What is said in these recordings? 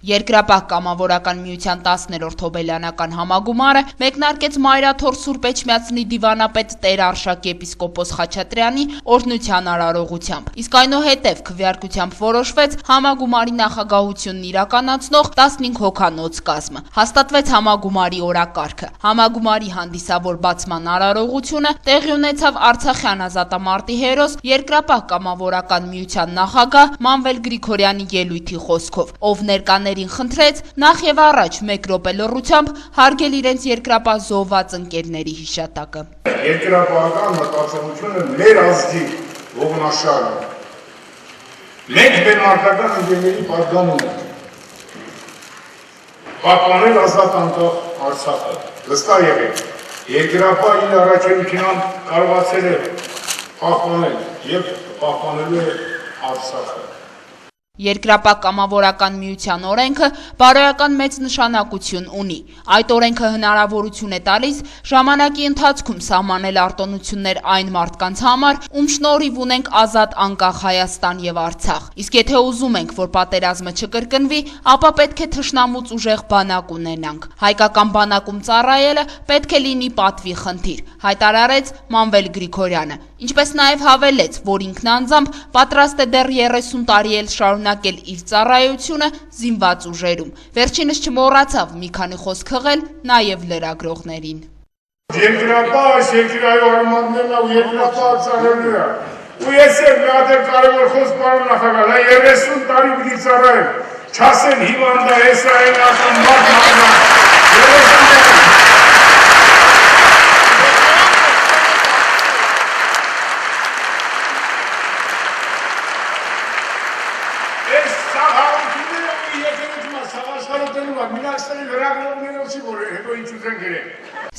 Երկրապահ կամավորական միության 10-րդ հոբելյանական համագումարը մեկնարկեց Մայրաթոր Սուրբ Էջմիածնի դիվանապետ Տեր Արշակ եպիսկոպոս Խաչատրյանի օրհնության արարողությամբ։ Իսկ այնուհետև քվեարկությամբ որոշվեց համագումարի նախագահությունն իրականացնող 15 հոգանոց կազմ։ Հաստատվեց համագումարի օրակարգը։ Համագումարի հանդիսավոր բացման արարողությունը տեղի ունեցավ Արցախյան ազատամարտի հերոս Երկրապահ կամավորական միության նախագահ Մանվել Գրիգորյանի ելույթի խոսքով, ով ներկաներին խնդրեց նախ եւ առաջ 1 րոպե լռությամբ հարգել իրենց երկրապահ զոհված ընկերների հիշատակը։ Երկրապահական մտածողությունը մեր ազգի ողնաշարն է։ Մենք մեր մարդկային ընկերների պատգամում ենք։ Պահպանել ազատ անկախ Արցախը։ Վստահ եղեք, երկրապահին առաքելության կարողացել է պահպանել եւ պահպանելու է Արցախը։ Երկրապահ կամավորական միության օրենքը բարոյական մեծ նշանակություն ունի։ Այդ օրենքը հնարավորություն է տալիս ժամանակի ընթացքում սահմանել արտոնություններ այն մարդկանց համար, ում շնորհիվ ունենք ազատ անկախ Հայաստան եւ Արցախ։ Իսկ եթե ուզում ենք, որ պատերազմը չկրկնվի, ապա պետք է թշնամուց ուժեղ բանակ ունենանք։ Հայկական բանակում ծառայելը պետք է լինի պատվի խնդիր, հայտարարեց Մանվել Գրիգորյանը, ինչպես նաև հավելեց, որ ինքն անձամբ պատրաստ է դեռ 30 տարի էլ շարունակել իր ծառայությունը զինված ուժերում։ Վերջինս չմոռացավ մի քանի խոսք հղել նաև լրագրողներին։ Երկրապահ այս երկրայի արմատներն ու երկրապահ ծառայելու է։ Ու ես եմ մի հատ կարևոր խոսք պարոն նախագահ, 30 տարի պիտի ծառայեմ, չասեն հիվանդա հեսայնական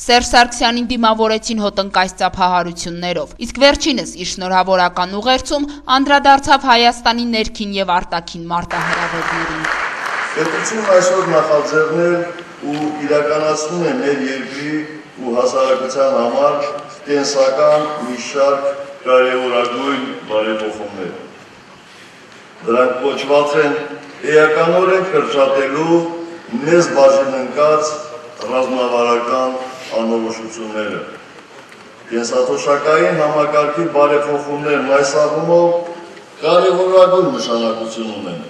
Սերժ Սարգսյանին դիմավորեցին հոտնկայս ծափահարություններով, իսկ վերջինս իր շնորհավորական ուղերձում անդրադարձավ Հայաստանի ներքին եւ արտաքին մարտահրավերներին։ Պետությունն այսօր նախաձեռնել ու իրականացնում է մեր երկրի ու հասարակության համար կենսական մի շարք կարևորագույն բարեփոխումներ։ Դրանք կոչված են էականորեն կրճատելու մեզ բաժին ընկած ռազմավարական անորոշությունները։ Կենսաթոշակային համակարգի բարեփոխումներն այս առումով կարևորագույն նշանակություն ունեն։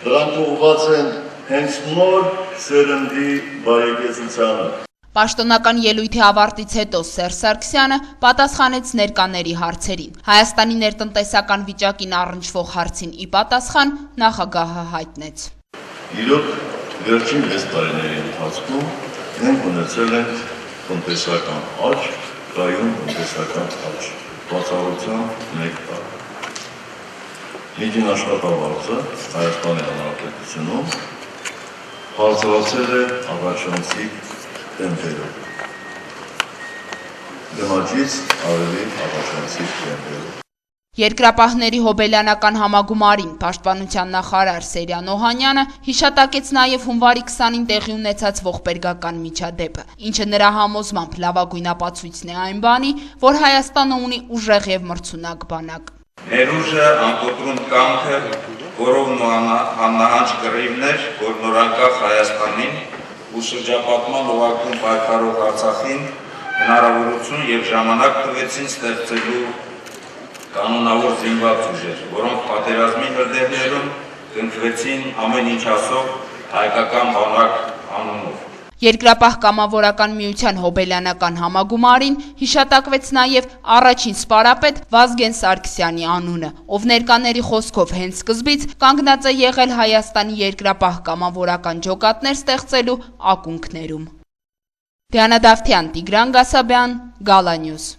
Դրանք ուղղված են հենց նոր սերնդի բարեկեցությանը։ Պաշտոնական ելույթի ավարտից հետո Սերժ Սարգսյանը պատասխանեց ներկաների հարցերին։ Հայաստանի ներտնտեսական վիճակին առնչվող հարցին ի պատասխան նախագահը հայտնեց. Իրոք վերջին 6 տարիների ընթացքում մենք ունեցել ենք տնտեսական աճ, կայուն տնտեսական աճ, բացառությամբ 1 տարի։ Միջին աշխատավարձը Հայաստանի Հանրապետությունում բարձրացել է առաջանցիկ տեմպերով։ Դեմաճից ավելի առաջանցիկ տեմպերով։ Երկրապահների հոբելյանական համագումարին պաշտպանության նախարար Սերյան Օհանյանը հիշատակեց նաև հունվարի 20-ին տեղի ունեցած ողբերգական միջադեպը, ինչը նրա համոզմամբ լավագույն ապացույցն է այն բանի, որ Հայաստանը ունի ուժեղ եւ մրցունակ բանակ։ Ներուժը անկոտրուն կամքը, որով աննահանջ կռիվներ, որ նորանկախ Հայաստանին ու շրջապատման ուղղակում պայքարող Արցախին հնարավորություն եւ ժամանակ տվեցին ստեղծելու կանոնավոր զինված ուժեր, որոնք պատերազմի հրդեհներում կնքվեցին ամեն ինչ ասող հայկական բանակ անունով։ Երկրապահ կամավորական միության հոբելյանական համագումարին հիշատակվեց նաև առաջին սպարապետ Վազգեն Սարգսյանի անունը, ով ներկաների խոսքով հենց սկզբից կանգնած է եղել Հայաստանի երկրապահ կամավորական ջոկատներ ստեղծելու ակունքներում։ Դիանա Դավթյան, Տիգրան Գասաբյան, Գալա Նյուզ։